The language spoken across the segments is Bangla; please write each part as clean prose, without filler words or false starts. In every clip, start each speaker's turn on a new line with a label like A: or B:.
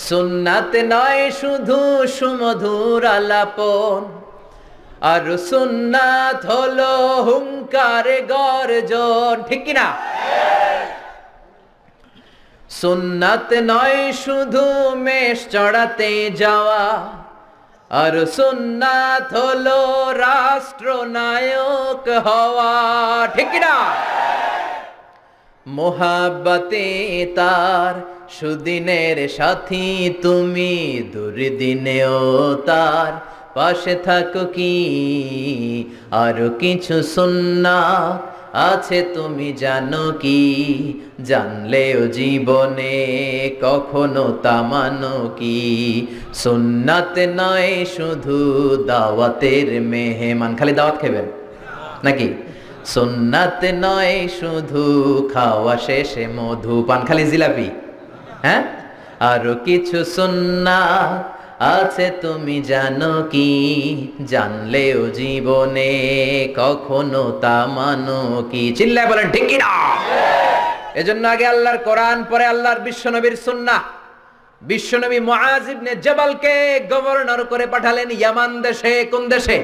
A: সুন্নাত নয় শুধু সুমধুর আলাপন, আর সুন্নাত হলো হুঙ্কারে গর্জন, ঠিক কিনা? সুন্নাত নয় শুধু মেষ চড়াতে যাওয়া, আর সুন্নাত হলো রাষ্ট্রনায়ক হওয়া, ঠিক কিনা? মোহাব্বতে তার সুদিনের সাথী তুমি, দুর্দিনেও তার পাশে থাকো কি? আরো কিছু সুন্নাত আছে তুমি জানো কি? জানলেও জীবনে কখনো তা মানো কি? সুন্নাত নয় শুধু দাওয়াতের মেহমান, খালি দাওয়াত খাবেন নাকি? সুন্নাত নয় শুধু খাওয়া শেষে মধু পান, খালি জিলাপি, হ্যাঁ? আরো কিছু সুন্নাত আছে তুমি জানো কি? জানলেও জীবনে কখনো তা মানো কি? চিল্লায় বলেন ঠিক কি না? এজন্য আগে আল্লাহর কোরআন, পরে আল্লাহর বিশ্বনবীর সুন্নাহ। বিশ্বনবী মুআজ ইবনে জাবালকে গভর্নর করে পাঠালেন ইয়ামান দেশে। কোন দেশে?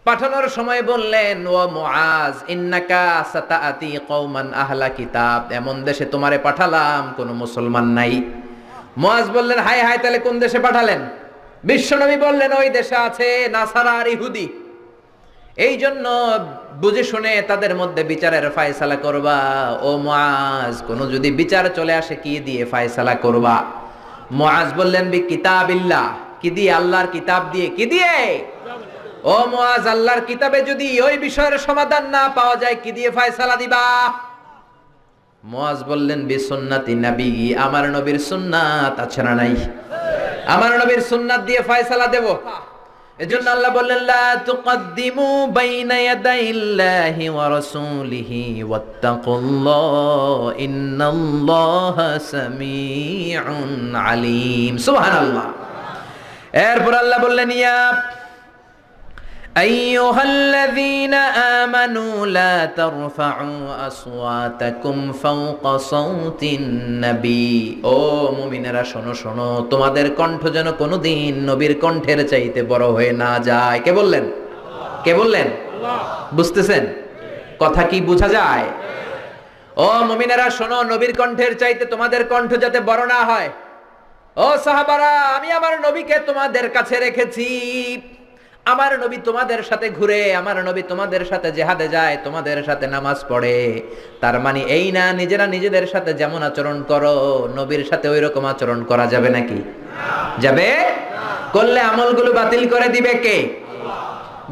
A: পাঠানোর সময় বললেন, ও মুআজ, ইন্নাকা সাতাআতি কওমান আহলা কিতাব, এমন দেশে তোমারে পাঠালাম কোন মুসলমান নাই। মুআজ বললেন, হায় হায়, তাহলে কোন দেশে পাঠালেন? বিশ্বনবী বললেন, ওই দেশে আছে নাসারা আর ইহুদি। এই জন্য বুঝে শুনে তাদের মধ্যে বিচারের ফায়সালা করবা। ও মুআজ, কোন যদি বিচার চলে আসে কি দিয়ে ফায়সালা করবা? মুআজ বললেন, বি কিতাবিল্লাহ, কি দিয়ে? আল্লাহর কিতাব দিয়ে। কি দিয়ে? ও মুআজ, আল্লাহর কিতাবে যদি ওই বিষয়ের সমাধান না পাওয়া যায় কি দিয়ে ফায়সালা দিবা? মুআজ বললেন, বি সুন্নাতি নবী, আমার নবীর সুন্নাত আছে না নাই? আমার নবীর সুন্নাত দিয়ে ফায়সালা দেব। এজন্য আল্লাহ বললেন, লা তুকদ্দিমু বাইনা ইয়াদাইল্লাহি ওয়া রাসূলিহি ওয়াত্তাকুল্লাহ ইন্নাল্লাহা সামিউন আলীম। সুবহানাল্লাহ। এরপর আল্লাহ বললেন, ইয়া আইয়ুহাল্লাযীনা আমানু লা তারফা'উ আসওয়াতাকুম ফাওকা সাওতিন নবী। ও মুমিনেরা শোনো শোনো, তোমাদের কণ্ঠ যেন কোনোদিন নবীর কণ্ঠের চাইতে বড় হয়ে না যায়। কে বললেন? কে বললেন? আল্লাহ। বুঝতেছেন কথা কি বোঝা যায়? ও মুমিনেরা শোনো, নবীর কণ্ঠের চাইতে তোমাদের কণ্ঠ যাতে বড় না হয়। ও সাহাবারা, আমি আমার নবীকে তোমাদের কাছে রেখেছি। আমার নবী তোমাদের সাথে ঘুরে, আমার নবী তোমাদের সাথে জিহাদে যায়, তোমাদের সাথে নামাজ পড়ে। তার মানে এই না নিজেরা নিজেদের সাথে যেমন আচরণ করো নবীর সাথে ওই রকম আচরণ করা যাবে নাকি? যাবে? করলে আমলগুলো বাতিল করে দিবে কে?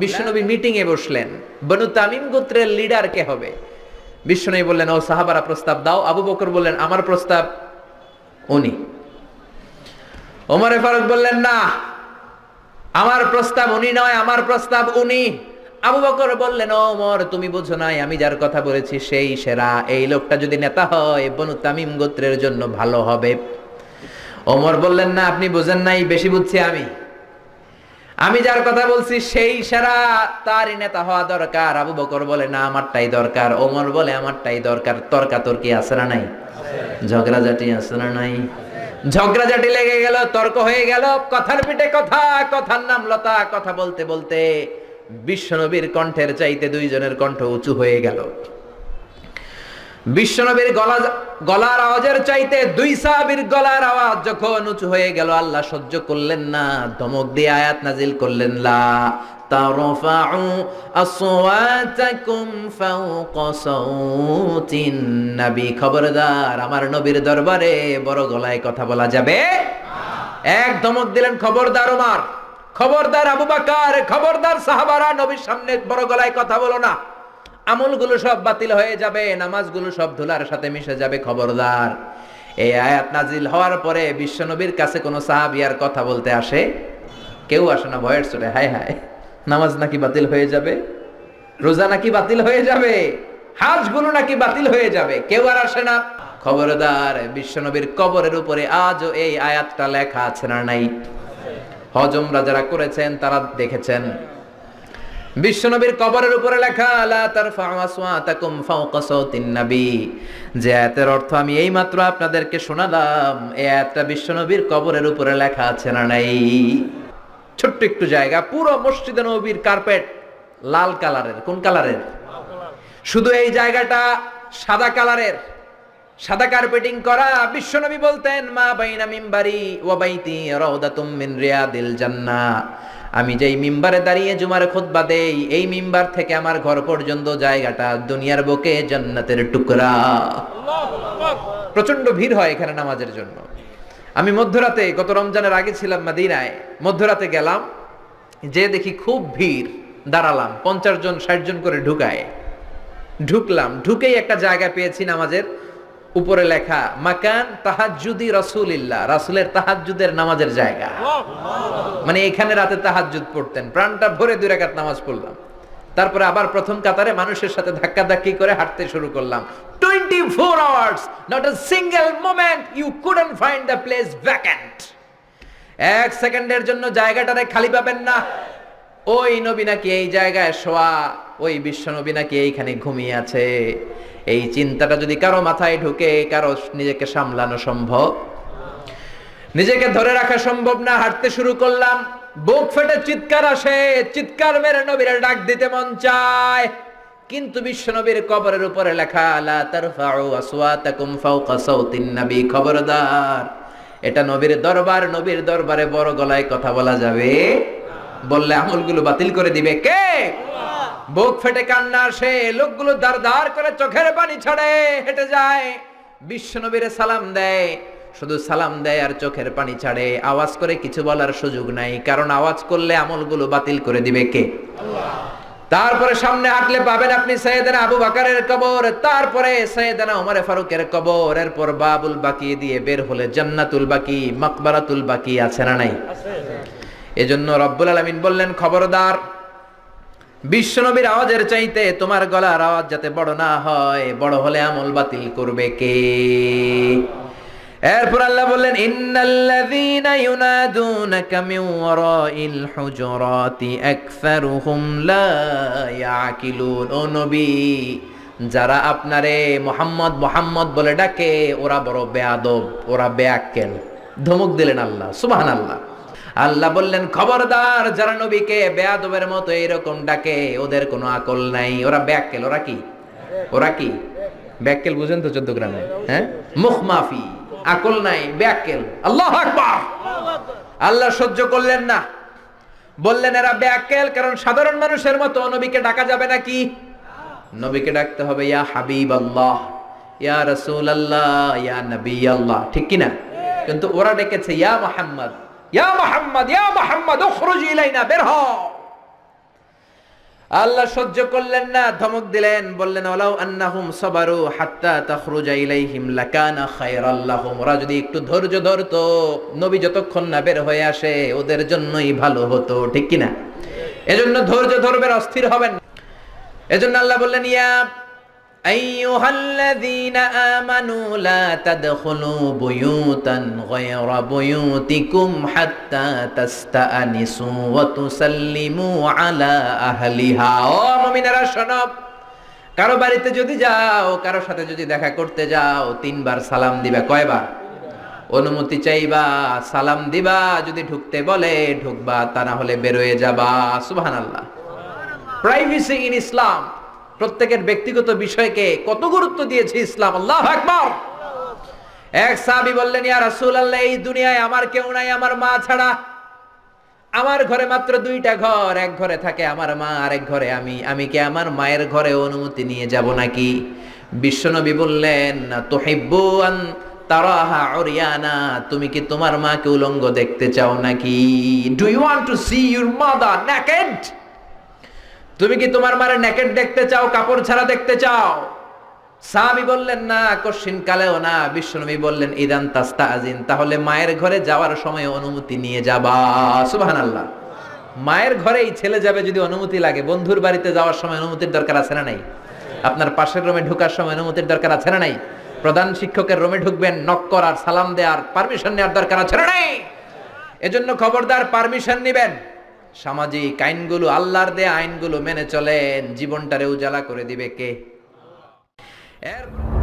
A: বিশ্বনবী মিটিং এ বসলেন। বনু তামিম গোত্রের লিডার কে হবে? বিশ্বনবী বললেন, ও সাহাবারা প্রস্তাব দাও। আবু বকর বললেন, আমার প্রস্তাব উনি। ওমরে ফারুক বললেন, না, আমার প্রস্তাব উনি নয়, আমার প্রস্তাব উনি। আবু বকর বললেন, ও ওমর, তুমি বুঝো নাই, আমি যার কথা বলেছি সেই সেরা। এই লোকটা যদি নেতা হয় বনু তামিম গোত্রের জন্য ভালো হবে। ওমর বললেন, না, আপনি বুঝেন নাই, বেশি বুঝছি আমি যার কথা বলছি সেই সেরা, তারই নেতা হওয়া দরকার। আবু বকর বলে, না, আমারটাই দরকার। ওমর বলে, আমারটাই দরকার। তর্কাতর্কি আছে না নাই? ঝগড়াঝাটি আছে না নাই? ঝগড়াঝাটি লেগে গেল, তর্ক হয়ে গেল, কথার পিঠে কথা, কথার নাম লতা। কথা বলতে বলতে বিশ্বনবীর কণ্ঠের চাইতে দুইজনের কণ্ঠ উঁচু হয়ে গেল। বিশ্বনবীর গলার আওয়াজের চাইতে দুই সাহাবীর গলার আওয়াজ যখন উঁচু হয়ে গেল, আল্লাহ সহ্য করলেন না, ধমক দিয়ে আয়াত নাজিল করলেন, লা তারফাউ আসওয়াতাকুম ফাওকা সাওতিন নবী। খবরদার, আমার নবীর দরবারে বড় গলায় কথা বলা যাবে না। এক ধমক দিলেন, খবরদার ওমর, খবরদার আবু বকর, খবরদার সাহাবারা, নবীর সামনে বড় গলায় কথা বলো না। আমলগুলো সব বাতিল হয়ে যাবে, নামাজগুলো সব ধুলার সাথে মিশে যাবে, খবরদার। এই আয়াত নাজিল হওয়ার পরে বিশ্বনবীর কাছে কোনো সাহাবী আর কথা বলতে আসে? কেউ আসে না। ভয়ের চোটে, হায় হায়, নামাজ নাকি বাতিল হয়ে যাবে, রোজা নাকি বাতিল হয়ে যাবে, হাজগুলো নাকি বাতিল হয়ে যাবে, কেউ আর আসে না। খবরদার, বিশ্বনবীর কবরের উপরে আজও এই আয়াতটা লেখা আছে না নাই? হজ উমরা যারা করেছেন তারা দেখেছেন, বিশ্বনবীর কবরের উপরে লেখা লা তারফাউ আসওয়াতাকুম ফাওকা সাওতিন নবী, যে আয়াতের অর্থ আমি এইমাত্র আপনাদেরকে শোনালাম, এই আয়াতটা বিশ্বনবীর কবরের উপরে লেখা আছে না নাই? ছোট্ট একটু জায়গা, পুরো মসজিদে নববীর কার্পেট লাল কালারের। কোন কালারের? শুধু এই জায়গাটা সাদা কালারের, সাদা কার্পেটিং করা। বিশ্বনবী বলতেন মা বাইনা মিম্বারি ওয়া বাইতি রাউদাতুম মিন রিয়াদিল জান্নাহ, আমি যেই মিম্বারে দাঁড়িয়ে জুমার খুতবা দেই, এই মিম্বার থেকে আমার ঘর পর্যন্ত জায়গাটা দুনিয়ার বুকে জান্নাতের টুকরা। প্রচন্ড ভিড় হয় এখানে নামাজের জন্য। আমি মধ্যরাতে, গত রমজানের আগে ছিলাম মদিনায়, মধ্যরাতে গেলাম, যে দেখি খুব ভিড়, দাঁড়ালাম, 50 জন 60 জন করে ঢুকলাম, ঢুকেই একটা জায়গা পেয়েছি নামাজের, উপরে লেখা মাকান তাহাজ্জুদি রাসূলিল্লাহ, রাসূলের তাহাজ্জুদের নামাজের জায়গা। মানে এখানে রাতে তাহাজ্জুদ পড়তেন। প্রাণটা ভরে 2 রাকাত নামাজ পড়লাম, তারপরে আবার প্রথম কাতারে মানুষের সাথে ধাক্কাধাক্কি করে হাঁটতে শুরু করলাম। 24 hours, not a single moment you couldn't find the place vacant. 1 সেকেন্ডের জন্য জায়গাটারে খালি পাবেন না। ওই নবী নাকি এই জায়গায় শোয়া, ওই বিশ্ব নবী নাকি এইখানে ঘুমিয়ে আছে। এই চিন্তাটা যদি কারো মাথায় ঢুকে, কারো নিজেকে সামলানো সম্ভব, নিজেকে ধরে রাখা সম্ভব না। হাঁটতে শুরু করলাম, বুক ফেটে চিৎকার আসে, চিৎকার মেরে নবীর ডাক দিতে মন চায়, কিন্তু বিশ্ব নবীর কবরের উপরে লেখা লা তারফাউ আসওয়াতাকুম ফাওকা সাওতিন নবী, খবরদার, এটা নবীর দরবার, নবীর দরবারে বড় গলায় কথা বলা যাবে, বললে আমলগুলো বাতিল করে দিবে কে? বুক ফেটে কান্না আসে, লোকগুলো দাঁড় করে চোখের পানি ছাড়ে, হেঁটে যায়, বিশ্ব নবীরে সালাম দেয়, শুধু সালাম দেয় আর চোখের পানি ছাড়ে, আওয়াজ করে কিছু বলার সুযোগ নাই, কারণ আওয়াজ করলে আমলগুলো বাতিল করে দিবে কে? তারপরে সামনে হাঁটলে পাবেন আপনি সাইয়েদনা আবু বকরের কবর, তারপরে সাইয়েদনা ওমর ফারুকের কবর, এরপর বাবুল বাকি দিয়ে বের হলে জান্নাতুল বাকি, মাকবারাতুল বাকি আছে না নাই? এজন্য রব্বুল আলামিন বললেন খবরদার, বিশ্বনবীর আওয়াজের চাইতে তোমার গলার আওয়াজ যাতে বড় না হয়, বড় হলে আমল বাতিল করবে কে? এরপর আল্লাহ বললেন ইন্নাল্লাযীনা ইউনাদুনাকা মিন ওয়ারাইল হুজুরাতি আকসারুহুম লা ইয়াকিলুন, ও নবী, যারা আপনারে মুহাম্মদ মুহাম্মদ বলে ডাকে, ওরা বড় বেয়াদব, ওরা বেয়াক্কেল। ধমক দিলেন আল্লাহ, সুবহানাল্লাহ। আল্লাহ বললেন খবরদার, যারা নবীকে বেয়াদবের মতো এরকম ডাকে, ওদের কোনো আকল নাই, ওরা বেয়াক্কেল। ওরা কি? ওরা কি বেয়াক্কেল? বুঝেন তো 14 গ্রামে, হ্যাঁ, মুখ মাফি, আকল নাই, বেয়াক্কেল। আল্লাহু আকবার। আল্লাহ সহ্য করলেন না, বললেন এরা বেয়াক্কেল, কারণ সাধারণ মানুষের মতো নবীকে ডাকা যাবে নাকি? নবীকে ডাকতে হবে ইয়া হাবিবাল্লাহ, ইয়া রাসূলুল্লাহ, ইয়া নবী আল্লাহ, ঠিক কি না? কিন্তু ওরা ডেকেছে ইয়া মুহাম্মদ, ইয়া মুহাম্মদ, ইয়া মুহাম্মদ উখরুজ ইলাইনা, বের হও। আল্লাহ সহ্য করলেন না, ধমক দিলেন, বললেন ওয়ালাউ আন্নাহুম সাবারু হাত্তা তাখরুজা ইলাইহিম লাকানা খায়রাল লাহুম, ওরা যদি একটু ধৈর্য ধরতো, নবী যতক্ষণ না বের হয়ে আসে, ওদের জন্যই ভালো হতো, ঠিক কি না? এজন্য ধৈর্য ধরবেন, অস্থির হবেন না। এজন্য আল্লাহ বললেন ইয়া আইয়ুহাল্লাযীনা আমানু লা তাদখুলু বুয়ুতান গায়রা বুয়ুতিকুম হাত্তা তাস্তানিসু ওয়া তুসাল্লিমু আলা আহলিহা, ও মুমিনেরা শোনো, কারো বাড়িতে যদি যাও, কারো সাথে যদি দেখা করতে যাও, 3 বার সালাম দিবা। কয়বার? অনুমতি চাইবা, সালাম দিবা, যদি ঢুকতে বলে ঢুকবা, তা না হলে বের হয়ে যাবা। সুবহানাল্লাহ। প্রাইভেসি ইন ইসলাম, প্রত্যেকের ব্যক্তিগত বিষয়কে কত গুরুত্ব দিয়েছে ইসলাম। আল্লাহু আকবার। এক সাহাবী বললেন ইয়া রাসূলুল্লাহ, এই দুনিয়ায় আমার কেউ নাই আমার মা ছাড়া, আমার ঘরে মাত্র 2টা ঘর, এক ঘরে থাকে আমার মা, আরেক ঘরে আমি কি আমার মায়ের ঘরে অনুমতি নিয়ে যাব নাকি? বিশ্বনবী বললেন তুহিব্বু আন তারাহা উরিয়ানা, তুমি কি তোমার মাকে উলঙ্গ দেখতে চাও নাকি? Do you want to see your mother naked? তুমি কি তোমার মারে নেকেড দেখতে চাও, কাপড় ছাড়া দেখতে চাও? সাহাবী বললেন না, কশিন কালেও না। বিশ্বনবী বললেন ইদান তাস্তাজিন, তাহলে মায়ের ঘরে যাওয়ার সময় অনুমতি নিয়ে যাবা। সুবহানাল্লাহ। মায়ের ঘরেই ছেলে যাবে যদি অনুমতি লাগে, বন্ধুর বাড়িতে যাওয়ার সময় অনুমতির দরকার আছে না নাই? আপনার পাশের রুমে ঢোকার সময় অনুমতির দরকার আছে না নাই? প্রধান শিক্ষকের রুমে ঢুকবেন, নক করার, সালাম দেওয়ার, পারমিশন নেওয়ার দরকার আছে না নাই? এজন্য খবরদার, পারমিশন নেবেন, সামাজিক আইনগুলো, আল্লাহর দেয়া আইনগুলো মেনে চলেন, জীবনটারে উজালা করে দিবে কে? এর